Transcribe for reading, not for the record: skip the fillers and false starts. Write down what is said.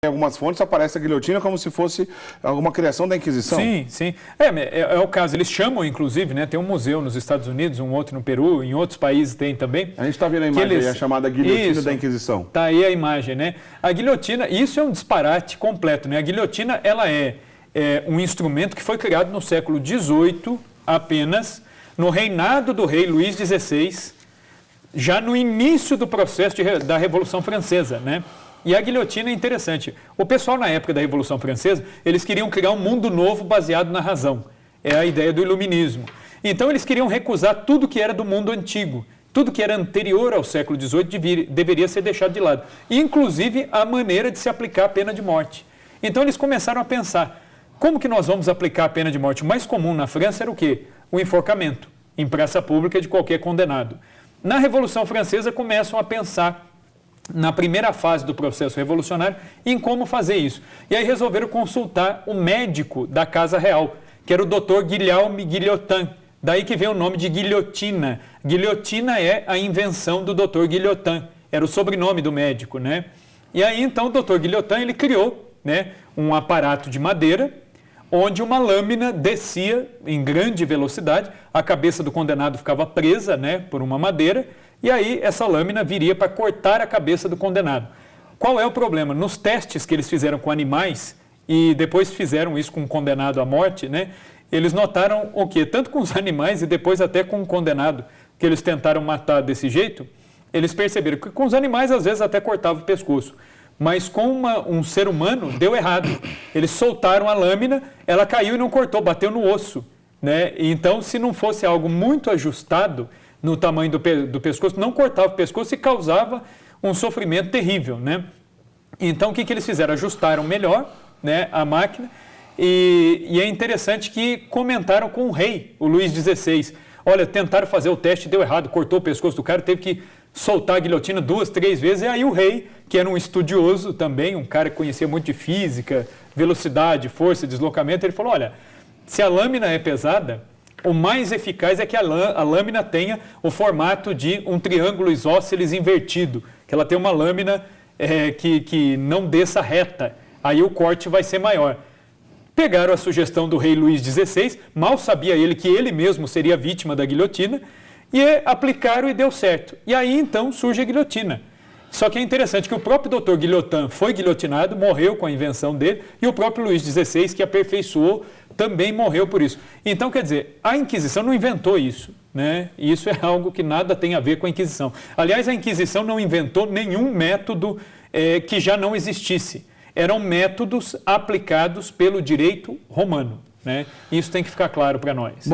Em algumas fontes aparece a guilhotina como se fosse alguma criação da Inquisição. Sim, sim. É o caso. Eles chamam, inclusive, né? Tem um museu nos Estados Unidos, um outro no Peru, em outros países tem também. A gente está vendo a imagem aí, a chamada guilhotina Isso, da Inquisição. Está aí a imagem, né? A guilhotina, isso é um disparate completo, né? A guilhotina, ela é um instrumento que foi criado no século XVIII, apenas, no reinado do rei Luís XVI, já no início do processo da Revolução Francesa, né? E a guilhotina é interessante. O pessoal, na época da Revolução Francesa, eles queriam criar um mundo novo baseado na razão. É a ideia do iluminismo. Então, eles queriam recusar tudo que era do mundo antigo. Tudo que era anterior ao século XVIII deveria ser deixado de lado. Inclusive, a maneira de se aplicar a pena de morte. Então, eles começaram a pensar, como que nós vamos aplicar a pena de morte? O mais comum na França era o quê? O enforcamento, em praça pública de qualquer condenado. Na Revolução Francesa, começam a pensar na primeira fase do processo revolucionário, em como fazer isso. E aí resolveram consultar o médico da Casa Real, que era o Dr. Guillaume Guillotin. Daí que vem o nome de guilhotina. Guilhotina é a invenção do Dr. Guillotin, era o sobrenome do médico, né? E aí, então, o Dr. Guillotin, ele criou, né, um aparato de madeira, onde uma lâmina descia em grande velocidade, a cabeça do condenado ficava presa, né, por uma madeira, e aí essa lâmina viria para cortar a cabeça do condenado. Qual é o problema? Nos testes que eles fizeram com animais, e depois fizeram isso com um condenado à morte, né, eles notaram o quê? Tanto com os animais e depois até com o condenado, que eles tentaram matar desse jeito, eles perceberam que com os animais às vezes até cortava o pescoço, mas com um ser humano deu errado. Eles soltaram a lâmina, ela caiu e não cortou, bateu no osso, né? Então, se não fosse algo muito ajustado no tamanho do pescoço, não cortava o pescoço e causava um sofrimento terrível, né? Então, o que eles fizeram? Ajustaram melhor, né, a máquina, e é interessante que comentaram com o rei, o Luís XVI. Olha, tentaram fazer o teste, deu errado, cortou o pescoço do cara, teve que soltar a guilhotina 2, 3 vezes, e aí o rei, que era um estudioso também, um cara que conhecia muito de física, velocidade, força, deslocamento, ele falou, olha, se a lâmina é pesada, o mais eficaz é que a lâmina tenha o formato de um triângulo isósceles invertido, que ela tem uma lâmina que não desça reta, aí o corte vai ser maior. Pegaram a sugestão do rei Luís XVI, mal sabia ele que ele mesmo seria vítima da guilhotina, e aplicaram e deu certo. E aí então surge a guilhotina. Só que é interessante que o próprio Dr. Guillotin foi guilhotinado, morreu com a invenção dele, e o próprio Luís XVI, que aperfeiçoou, também morreu por isso. Então, quer dizer, a Inquisição não inventou isso, né? Isso é algo que nada tem a ver com a Inquisição. Aliás, a Inquisição não inventou nenhum método que já não existisse. Eram métodos aplicados pelo direito romano, né? Isso tem que ficar claro para nós.